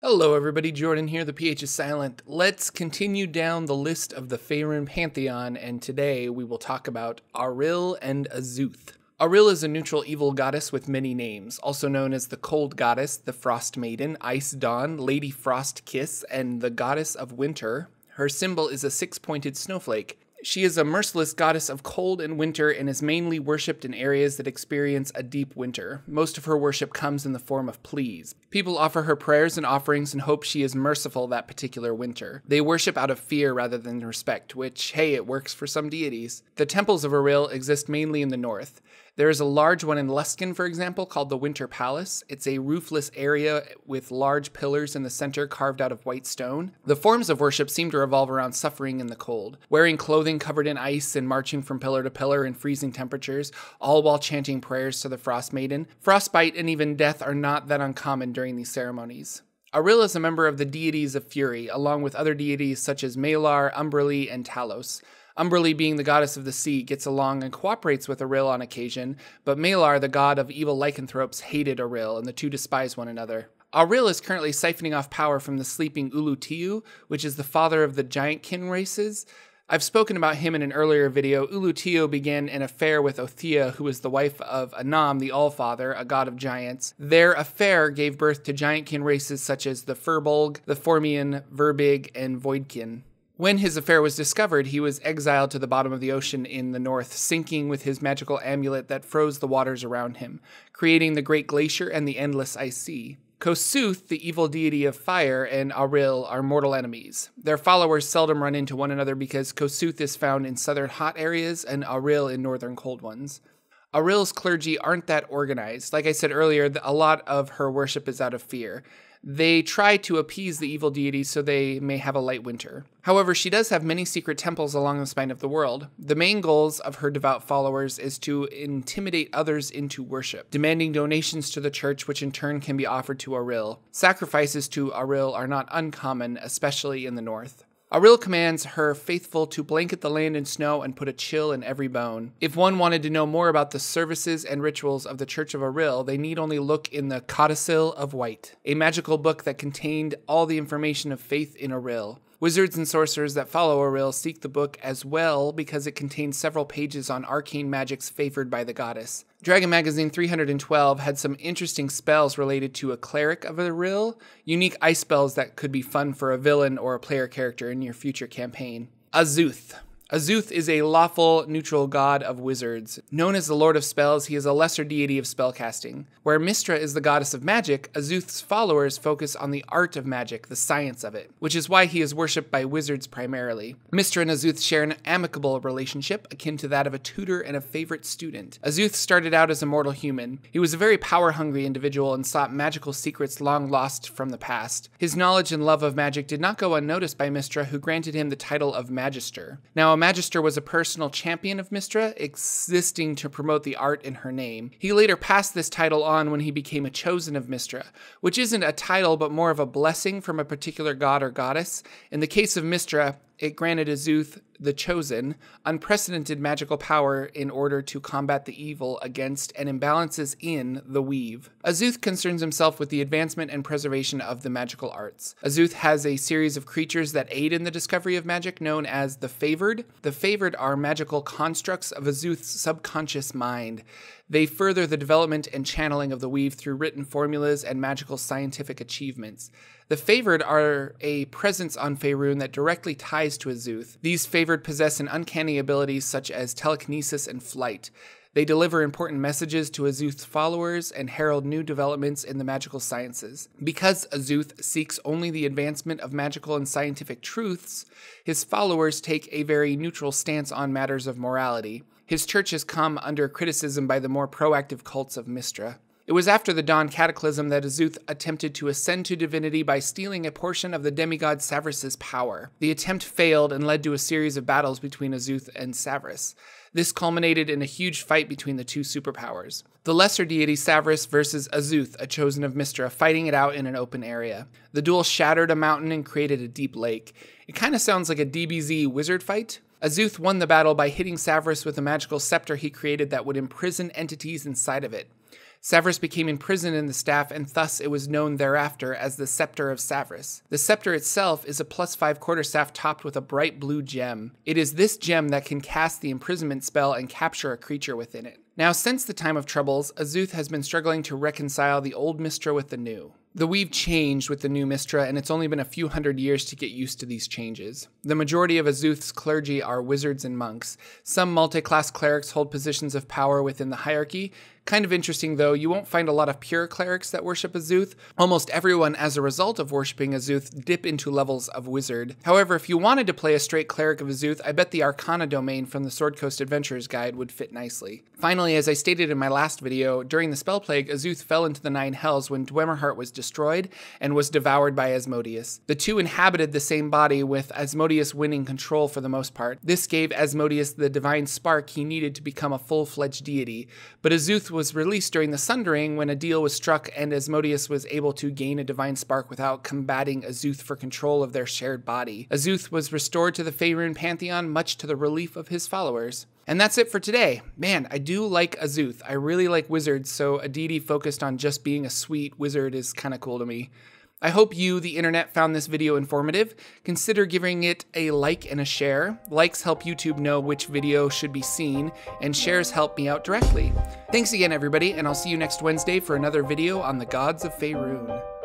Hello everybody, Jordan here, the PH is silent. Let's continue down the list of the Faerun Pantheon, and today we will talk about Auril and Azuth. Auril is a neutral evil goddess with many names, also known as the Cold Goddess, the Frost Maiden, Ice Dawn, Lady Frost Kiss, and the Goddess of Winter. Her symbol is a six-pointed snowflake. She is a merciless goddess of cold and winter and is mainly worshipped in areas that experience a deep winter. Most of her worship comes in the form of pleas. People offer her prayers and offerings and hope she is merciful that particular winter. They worship out of fear rather than respect, which, hey, it works for some deities. The temples of Auril exist mainly in the north. There is a large one in Luskan, for example, called the Winter Palace. It's a roofless area with large pillars in the center carved out of white stone. The forms of worship seem to revolve around suffering in the cold, wearing clothing covered in ice and marching from pillar to pillar in freezing temperatures, all while chanting prayers to the Frost Maiden. Frostbite and even death are not that uncommon during these ceremonies. Auril is a member of the deities of fury, along with other deities such as Malar, Umberlee, and Talos. Umberlee, being the goddess of the sea, gets along and cooperates with Auril on occasion, but Malar, the god of evil lycanthropes, hated Auril, and the two despise one another. Auril is currently siphoning off power from the sleeping Ulutiu, which is the father of the giantkin races. I've spoken about him in an earlier video. Ulutiu began an affair with Othea, who is the wife of Anam, the Allfather, a god of giants. Their affair gave birth to giantkin races such as the Furbolg, the Formian, Verbig, and Voidkin. When his affair was discovered, he was exiled to the bottom of the ocean in the north, sinking with his magical amulet that froze the waters around him, creating the Great Glacier and the Endless Ice Sea. Kosuth, the evil deity of fire, and Auril are mortal enemies. Their followers seldom run into one another because Kosuth is found in southern hot areas and Auril in northern cold ones. Auril's clergy aren't that organized. Like I said earlier, a lot of her worship is out of fear. They try to appease the evil deities so they may have a light winter. However, she does have many secret temples along the spine of the world. The main goals of her devout followers is to intimidate others into worship, demanding donations to the church, which in turn can be offered to Auril. Sacrifices to Auril are not uncommon, especially in the north. Auril commands her faithful to blanket the land in snow and put a chill in every bone. If one wanted to know more about the services and rituals of the Church of Auril, they need only look in the Codicil of White, a magical book that contained all the information of faith in Auril. Wizards and sorcerers that follow Auril seek the book as well because it contains several pages on arcane magics favored by the goddess. Dragon Magazine 312 had some interesting spells related to a cleric of Auril, unique ice spells that could be fun for a villain or a player character in your future campaign. Azuth. Azuth is a lawful, neutral god of wizards. Known as the Lord of Spells, he is a lesser deity of spellcasting. Where Mystra is the goddess of magic, Azuth's followers focus on the art of magic, the science of it, which is why he is worshipped by wizards primarily. Mystra and Azuth share an amicable relationship, akin to that of a tutor and a favorite student. Azuth started out as a mortal human. He was a very power-hungry individual and sought magical secrets long lost from the past. His knowledge and love of magic did not go unnoticed by Mystra, who granted him the title of Magister. Now, a Magister was a personal champion of Mystra, existing to promote the art in her name. He later passed this title on when he became a chosen of Mystra, which isn't a title but more of a blessing from a particular god or goddess. In the case of Mystra, it granted Azuth, the Chosen, unprecedented magical power in order to combat the evil against and imbalances in the weave. Azuth concerns himself with the advancement and preservation of the magical arts. Azuth has a series of creatures that aid in the discovery of magic known as the Favored. The Favored are magical constructs of Azuth's subconscious mind. They further the development and channeling of the weave through written formulas and magical scientific achievements. The Favored are a presence on Faerun that directly ties to Azuth. These Favored possess an uncanny abilities such as telekinesis and flight. They deliver important messages to Azuth's followers and herald new developments in the magical sciences. Because Azuth seeks only the advancement of magical and scientific truths, his followers take a very neutral stance on matters of morality. His church has come under criticism by the more proactive cults of Mystra. It was after the Dawn Cataclysm that Azuth attempted to ascend to divinity by stealing a portion of the demigod Severus's power. The attempt failed and led to a series of battles between Azuth and Severus. This culminated in a huge fight between the two superpowers. The lesser deity Severus versus Azuth, a chosen of Mystra, fighting it out in an open area. The duel shattered a mountain and created a deep lake. It kind of sounds like a DBZ wizard fight. Azuth won the battle by hitting Severus with a magical scepter he created that would imprison entities inside of it. Severus became imprisoned in the staff, and thus it was known thereafter as the Scepter of Severus. The scepter itself is a +5 quarterstaff topped with a bright blue gem. It is this gem that can cast the imprisonment spell and capture a creature within it. Now, since the time of troubles, Azuth has been struggling to reconcile the old Mistra with the new. The weave changed with the new Mistra, and it's only been a few hundred years to get used to these changes. The majority of Azuth's clergy are wizards and monks. Some multi-class clerics hold positions of power within the hierarchy. Kind of interesting though, you won't find a lot of pure clerics that worship Azuth. Almost everyone, as a result of worshipping Azuth, dip into levels of wizard. However, if you wanted to play a straight cleric of Azuth, I bet the Arcana domain from the Sword Coast Adventurers Guide would fit nicely. Finally, as I stated in my last video, during the Spell Plague, Azuth fell into the 9 hells when Dwemerheart was destroyed and was devoured by Asmodeus. The two inhabited the same body, with Asmodeus winning control for the most part. This gave Asmodeus the divine spark he needed to become a full-fledged deity, but Azuth was released during the Sundering when a deal was struck and Asmodeus was able to gain a divine spark without combating Azuth for control of their shared body. Azuth was restored to the Faerun Pantheon, much to the relief of his followers. And that's it for today. Man, I do like Azuth. I really like wizards, so a deity focused on just being a sweet wizard is kind of cool to me. I hope you, the internet, found this video informative. Consider giving it a like and a share. Likes help YouTube know which video should be seen, and shares help me out directly. Thanks again, everybody, and I'll see you next Wednesday for another video on the gods of Faerun.